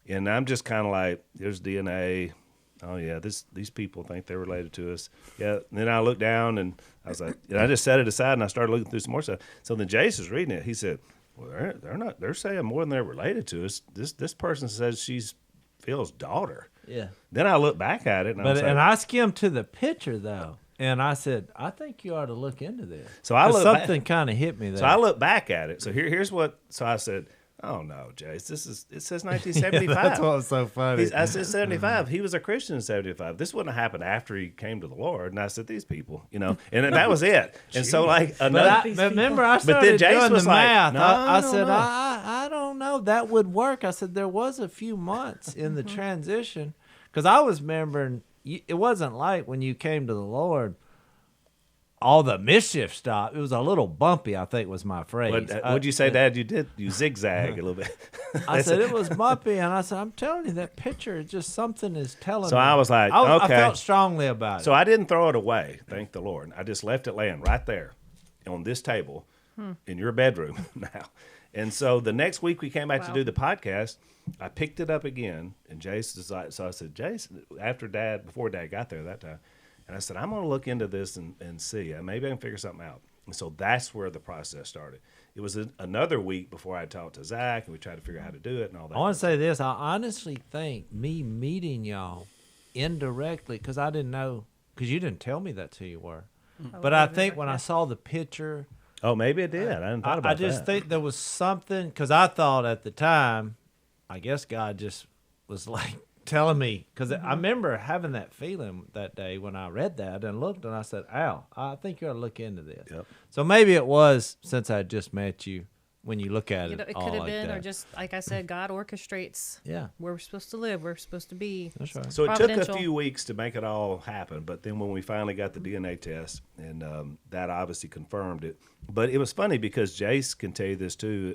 and I'm just kind of like, there's DNA. Oh yeah, these people think they're related to us. Yeah. And then I looked down, and I was like, and I just set it aside, and I started looking through some more stuff. So then Jace is reading it. He said, "Well, they're not. They're saying more than they're related to us. This person says she's Phil's daughter." Yeah. Then I look back at it, and I was But like, and I skimmed to the picture though, and I said, I think you ought to look into this. So I 'Cause look back- something kind of hit me there. So I look back at it. So here's what. So I said, "Oh no, Jace, it says 1975." That's what was so funny. I said 75. He was a Christian in 75. This wouldn't have happened after he came to the Lord. And I said, these people, and that was it. And so like another. But remember, I then started Jace doing was the like, math. "No, I I don't said, know." I don't know. That would work. I said, there was a few months in the transition. Because I was remembering, it wasn't like when you came to the Lord, all the mischief stopped. It was a little bumpy, I think was my phrase. What'd you say, Dad? You zigzag a little bit. I said it was bumpy, and I said, I'm telling you, that picture, just something is telling So me. I was like, I okay. felt strongly about it. So I didn't throw it away, thank the Lord. I just left it laying right there on this table in your bedroom now. And so the next week we came back to Wow. do the podcast. I picked it up again, and Jason decided. So I said, Jason, before Dad got there that time, and I said, I'm going to look into this and see. Maybe I can figure something out. And so that's where the process started. It was another week before I talked to Zach, and we tried to figure out how to do it and all that. I want to say this. I honestly think me meeting y'all indirectly, because I didn't know, because you didn't tell me that's who you were. But I think when I saw the picture, Oh, maybe it did. I hadn't thought about I just that. think there was something, because I thought at the time, I guess God just was like telling me, because I remember having that feeling that day when I read that and looked, and I said, Al, I think you ought to look into this. Yep. So maybe it was, since I just met you, when you look at You know, it it all could have like been, that. or just like I said, God orchestrates Yeah, where we're supposed to live, where we're supposed to be. that's right. So it took a Providential. few weeks to make it all happen, but then when we finally got the DNA test, and that obviously confirmed it. But it was funny because Jace can tell you this too.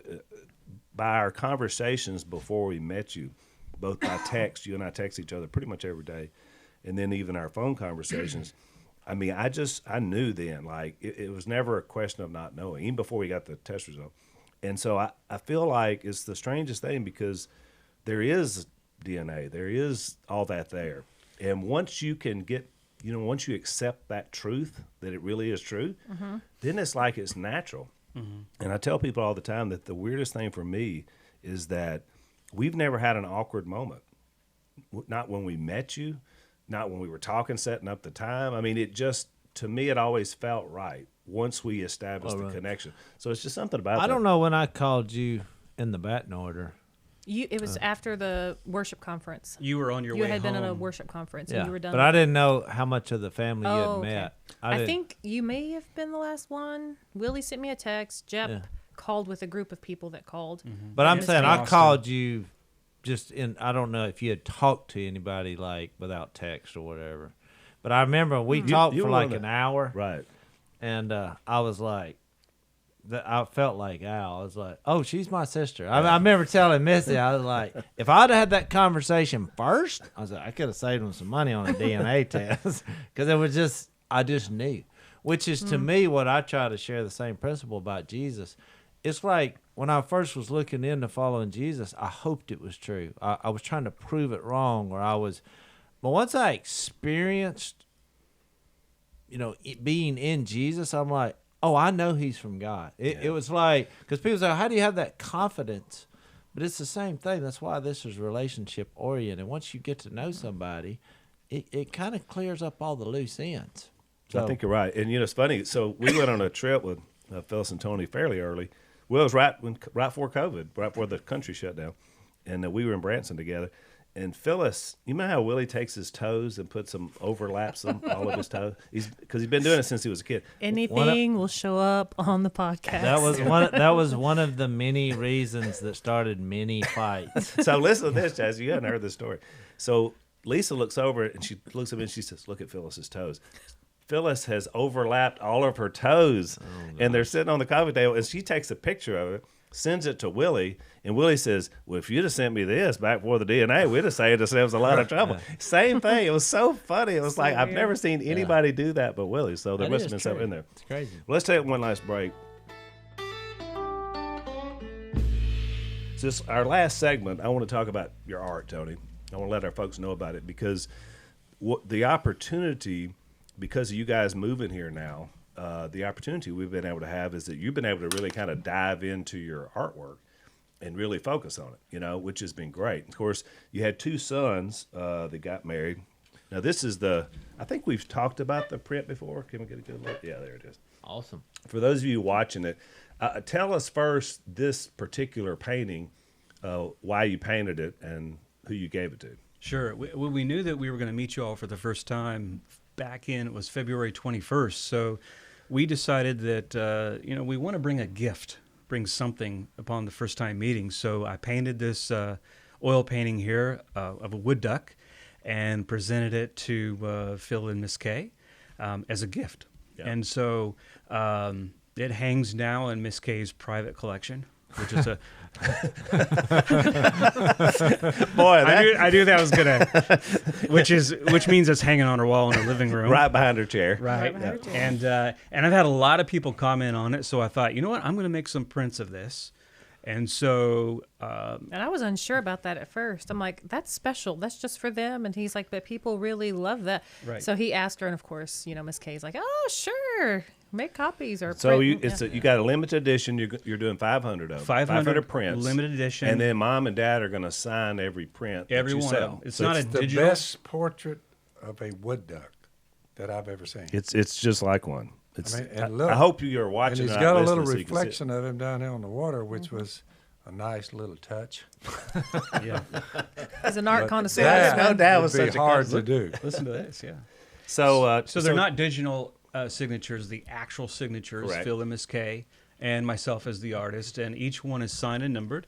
By our conversations before we met you, both by text, you and I text each other pretty much every day, and then even our phone conversations. I mean, I knew then, like it was never a question of not knowing, even before we got the test result. And so I feel like it's the strangest thing because there is DNA, there is all that there. And once you can get, once you accept that truth, that it really is true, then it's like it's natural. And I tell people all the time that the weirdest thing for me is that we've never had an awkward moment. Not when we met you, not when we were talking, setting up the time. I mean, to me, it always felt right once we established the connection. So it's just something about that. I don't know when I called you in the batting order. It was after the worship conference. You were on your You way had been at a home. worship conference Yeah, and you were done. but I didn't know how much of the family you had Oh, okay. met. I didn't- think you may have been the last one. Willie sent me a text. Jep Yeah. called with a group of people that called. But I'm Miss saying I Austin. called you just in. I don't know if you had talked to anybody like without text or whatever. But I remember we talked you for were like on an the- hour, Right. and I was like, I felt like Al. I was like, oh, she's my sister. I remember telling Missy, I was like, if I'd have had that conversation first, I was like, I could have saved him some money on a DNA test because it was just, I just knew. Which is to me what I try to share the same principle about Jesus. It's like when I first was looking into following Jesus, I hoped it was true. I was trying to prove it wrong, but once I experienced, it being in Jesus, I'm like, oh, I know he's from God. It was like, because people say, how do you have that confidence? But it's the same thing. That's why this is relationship oriented. Once you get to know somebody, it kind of clears up all the loose ends. I think you're right. And, it's funny. So we went on a trip with Phyllis and Tony fairly early. Well, it was right before COVID, right before the country shut down. And we were in Branson together. And Phyllis, you know how Willie takes his toes and puts them, overlaps them, all of his toes? Because he's been doing it since he was a kid. Anything will show up on the podcast. That was one of the many reasons that started many fights. So listen to this, Jazz. You haven't heard this story. So Lisa looks over and she looks at me and she says, look at Phyllis's toes. Phyllis has overlapped all of her toes. And they're sitting on the coffee table and she takes a picture of it, sends it to Willie, and Willie says, well, if you'd have sent me this back before the DNA, we'd have saved ourselves a lot of trouble. Same thing. It was so funny. It was like, I've never seen anybody do that but Willie. So there That must is have been something true. in there. It's crazy. Well, let's take one last break. So this, our last segment, I want to talk about your art, Tony. I want to let our folks know about it because the opportunity, because of you guys moving here now, the opportunity we've been able to have is that you've been able to really kind of dive into your artwork and really focus on it, which has been great. Of course, you had two sons that got married. Now, this is I think we've talked about the print before. Can we get a good look? Yeah, there it is. Awesome. For those of you watching it, tell us first this particular painting, why you painted it and who you gave it to. Sure. We knew that we were going to meet you all for the first time back in, it was February 21st. So we decided that, we want to bring a gift, bring something upon the first time meeting. So I painted this oil painting here of a wood duck and presented it to Phil and Miss Kay as a gift. And so it hangs now in Miss Kay's private collection, which is a Boy, I knew that was gonna, which means it's hanging on her wall in her living room, right behind her chair. Right behind her chair. And I've had a lot of people comment on it, so I thought, you know what, I'm going to make some prints of this, and so And I was unsure about that at first. I'm like, that's special. That's just for them. And he's like, but people really love that. Right. So he asked her, and of course, Miss Kay's like, oh, sure, make copies or So print. you got a limited edition. You're doing 500 of them. 500 prints, limited edition. and then mom and dad are going to sign every print. that every you one of sell. them. It's So not a The digital. best portrait of a wood duck that I've ever seen. It's just like one. It's. I mean, and look, I hope you are And watching. he's and got not a little listening so you can see it. reflection of him down there on the water, which was a nice little touch. Yeah. He's an art connoisseur. That no doubt was would be such a hard to concept. do. Listen to this. Yeah. So So they're not digital signatures. The actual signatures, Correct. Phil and Miss Kay, and myself as the artist, and each one is signed and numbered.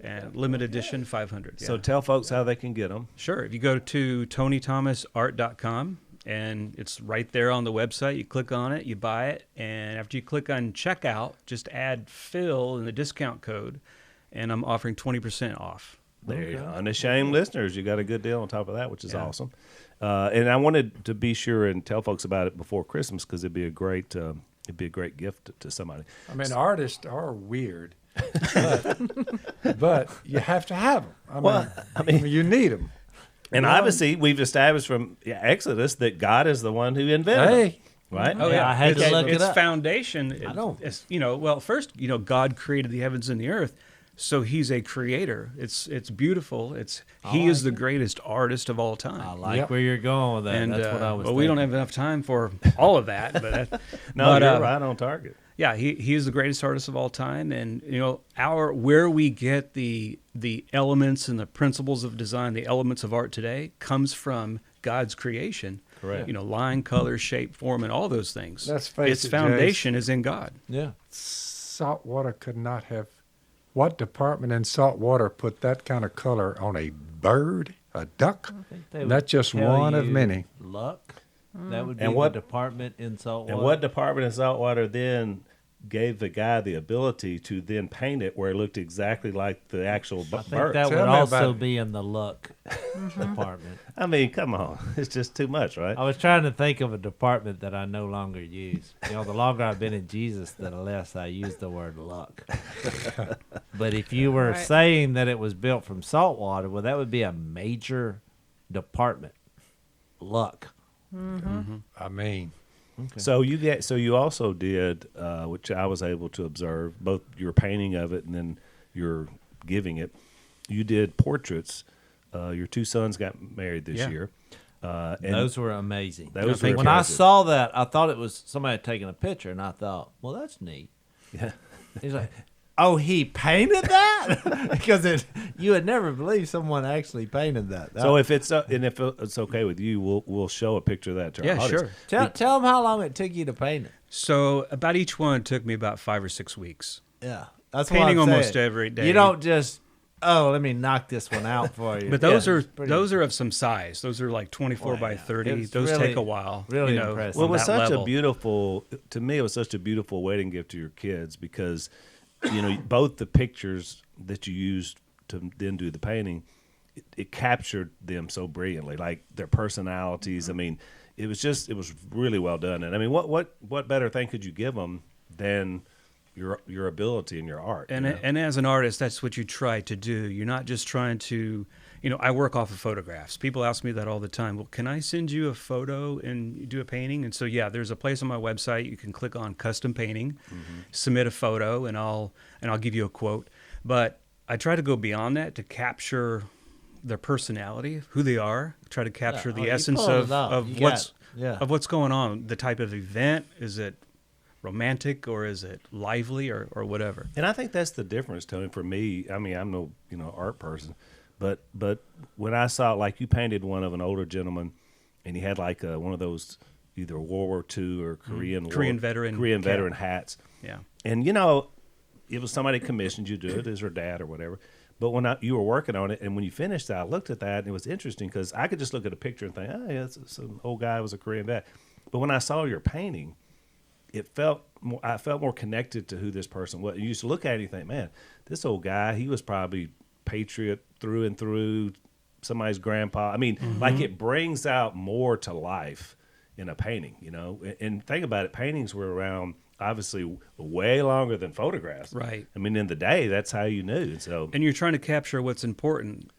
And limited edition 500. Yeah. So tell folks how they can get them. Sure. If you go to TonyThomasArt.com, and it's right there on the website, you click on it, you buy it, and after you click on checkout, just add Phil in the discount code, and I'm offering 20% off. There you go. Unashamed listeners, you got a good deal on top of that, which is Yeah. awesome. And I wanted to be sure and tell folks about it before Christmas because it'd be a great gift to somebody. I mean, artists are weird, but you have to have them. I mean, you need them. And obviously, we've established from Exodus that God is the one who invented Hey. them, right? Oh Yeah, I had to look it its up. foundation. I know. It's, well, first, God created the heavens and the earth, so He's a creator. It's beautiful. He is the greatest artist of all time. I like Yep. where you're going with that. And That's what I was. well, we don't thinking. have enough time for all of that, but No, but, you're right on target. yeah, he is the greatest artist of all time, and where we get the elements and the principles of design, the elements of art today, comes from God's creation. Correct. Line, color, shape, form, and all those things. Let's face its it, foundation is in God. Yeah. Salt water could not have. What department in salt water put that kind of color on a bird, a duck? They Not would just tell one of you many. Luck. That would be And what- the department in saltwater. And what department of saltwater then gave the guy the ability to then paint it where it looked exactly like the actual I think bird? that Tell would me also about it. be in the luck department. I mean, come on, it's just too much, right? I was trying to think of a department that I no longer use. The longer I've been in Jesus, the less I use the word luck. But if you were Right. saying that it was built from salt water, well, that would be a major department. Luck. I mean, So you also did, which I was able to observe, both your painting of it and then your giving it. You did portraits. Your two sons got married this Yeah. year. And Those were amazing. Those were when I impressive. saw that, I thought it was somebody had taken a picture, and I thought, well, that's neat. Yeah. He's like, oh, he painted that? Because you would never believe someone actually painted that. So if it's okay with you, we'll show a picture of that to our Yeah, audience. sure. tell them how long it took you to paint it. So about each one took me about 5 or 6 weeks. Yeah, that's Painting what I'm almost saying. every day. You don't just let me knock this one out for you. But those Yeah, are it's pretty- those are of some size. Those are like 24 Oh, by yeah. 30. It's Those really- take a while. really impressive. Well, it on was that such level. a beautiful, to me, it was such a beautiful wedding gift to your kids because, both the pictures that you used to then do the painting, it captured them so brilliantly, like their personalities. I mean, it was really well done. And I mean, what better thing could you give them than your ability and your art? And as an artist, that's what you try to do. You're not just trying to, I work off of photographs. People ask me that all the time. Well, can I send you a photo and do a painting? And so, yeah, there's a place on my website you can click on custom painting, submit a photo, and I'll give you a quote. But I try to go beyond that to capture their personality, who they are. Try to capture Yeah. the Oh, you essence pulled it of out. You what's got- of what's going on. The type of event. Is it romantic or is it lively or whatever? And I think that's the difference, Tony. For me, I mean, I'm no art person, but when I saw, like, you painted one of an older gentleman, and he had like one of those either World War II or Korean veteran cap. veteran hats, Yeah. and it was somebody commissioned you to do it, as her dad or whatever. But when you were working on it, and when you finished, I looked at that, and it was interesting because I could just look at a picture and think, oh, yeah, it's an old guy who was a Korean vet. But when I saw your painting, I felt more connected to who this person was. You used to look at it and you think, man, this old guy, he was probably patriot through and through, somebody's grandpa. I mean, like it brings out more to life in a painting, you know. And think about it, paintings were around obviously way longer than photographs. Right. I mean, in the day, that's how you knew. So And you're trying to capture what's important.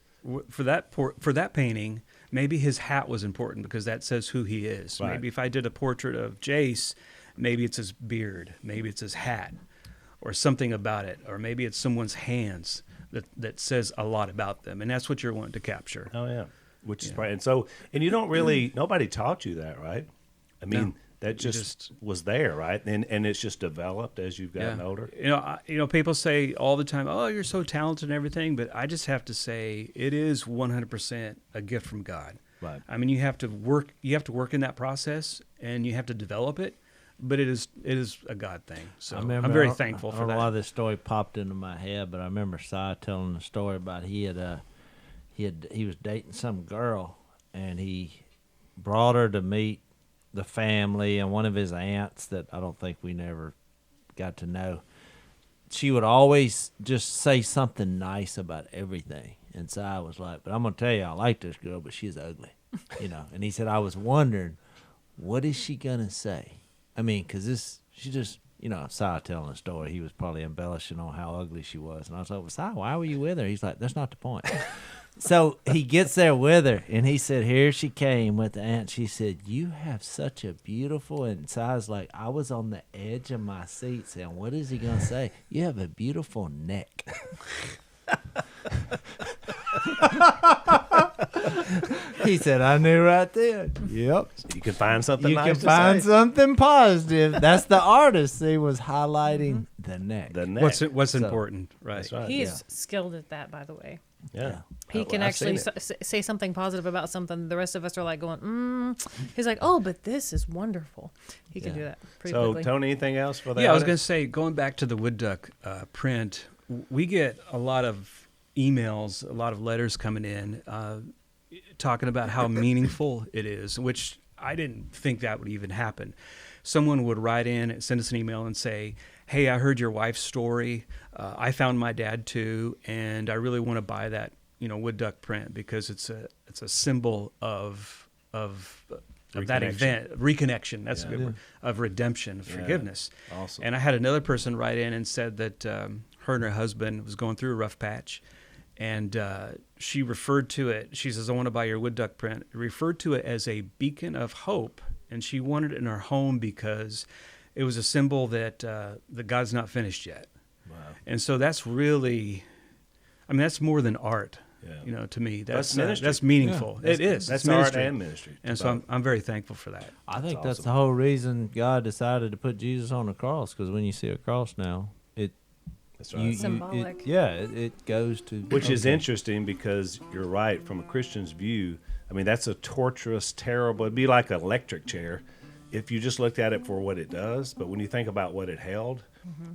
For that painting, maybe his hat was important because that says who he is. Right. Maybe if I did a portrait of Jace, maybe it's his beard, maybe it's his hat, or something about it, or maybe it's someone's hands that says a lot about them, and that's what you're wanting to capture. oh yeah, which is probably, and you don't really, nobody taught you that, right? I mean, No. that You just was there, right? And it's just developed as you've gotten older. You know, people say all the time, "Oh, you're so talented and everything," but I just have to say, it is 100% a gift from God. Right. I mean, you have to work in that process, and you have to develop it. But it is a God thing. So I'm very thankful I for don't know why that. this story popped into my head, but I remember Si telling the story about he was dating some girl, and he brought her to meet the family and one of his aunts that I don't think we never got to know. She would always just say something nice about everything, and Si was like, "But I'm gonna tell you, I like this girl, but she's ugly," you know. And he said, "I was wondering, what is she gonna say?" I mean, because she just, you know, Si telling the story, he was probably embellishing on how ugly she was. And I was like, well, Si, why were you with her? He's like, that's not the point. So he gets there with her, and he said, here she came with the aunt. She said, you have such a beautiful, and Si's like, I was on the edge of my seat saying, what is he going to say? You have a beautiful neck. He said, I knew right there. Yep. You can find something You nice can to find say. something positive. That's the artist. He was highlighting the neck. The neck. What's So- important, right? That's right. He's skilled at that, by the way. Yeah. He can I've actually seen it. say something positive about something. The rest of us are like going, He's like, oh, but this is wonderful. He can Yeah. do that pretty So, quickly. Tony, anything else for that? Yeah, I was going to say, going back to the wood duck print, we get a lot of emails, a lot of letters coming in talking about how meaningful it is, which I didn't think that would even happen. Someone would write in and send us an email and say, hey, I heard your wife's story. I found my dad too, and I really want to buy that, wood duck print because it's a symbol of that event, reconnection. That's a good word, of redemption, of forgiveness. Awesome. And I had another person write in and said that her and her husband was going through a rough patch, and she referred to it. She says, "I want to buy your wood duck print." Referred to it as a beacon of hope, and she wanted it in her home because it was a symbol that God's not finished yet. Wow. And so that's really, that's more than art. Yeah. To me, That's that's ministry. that's meaningful. That's- It is. That's It's art ministry. and ministry. And so I'm very thankful for that. I think That's that's awesome. the whole reason God decided to put Jesus on the cross. Because when you see a cross now, That's right. Symbolic. it goes to Which is okay. interesting because you're right. From a Christian's view, that's a torturous, terrible. It'd be like an electric chair if you just looked at it for what it does. But when you think about what it held,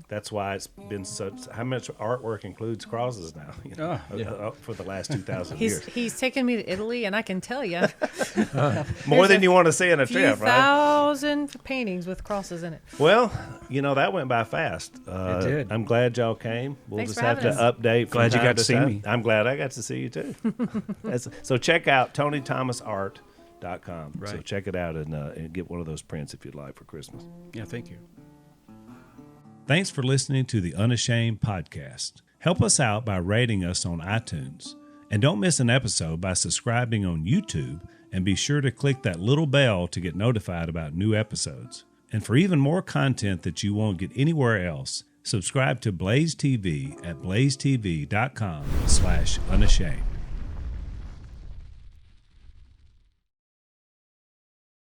that's why it's been such. How much artwork includes crosses now? For the last 2,000 years, He's taken me to Italy, and I can tell you, more than you want to see in a few trip, right? thousand paintings with crosses in it. Well, that went by fast. It did. I'm glad y'all came. We'll Thanks just for have to having update. from Glad you time got to see time. me. I'm glad I got to see you too. So check out TonyThomasArt.com. So Right. check it out and get one of those prints if you'd like for Christmas. Yeah, thank you. Thanks for listening to the Unashamed Podcast. Help us out by rating us on iTunes. And don't miss an episode by subscribing on YouTube, and be sure to click that little bell to get notified about new episodes. And for even more content that you won't get anywhere else, subscribe to Blaze TV at blazetv.com/unashamed.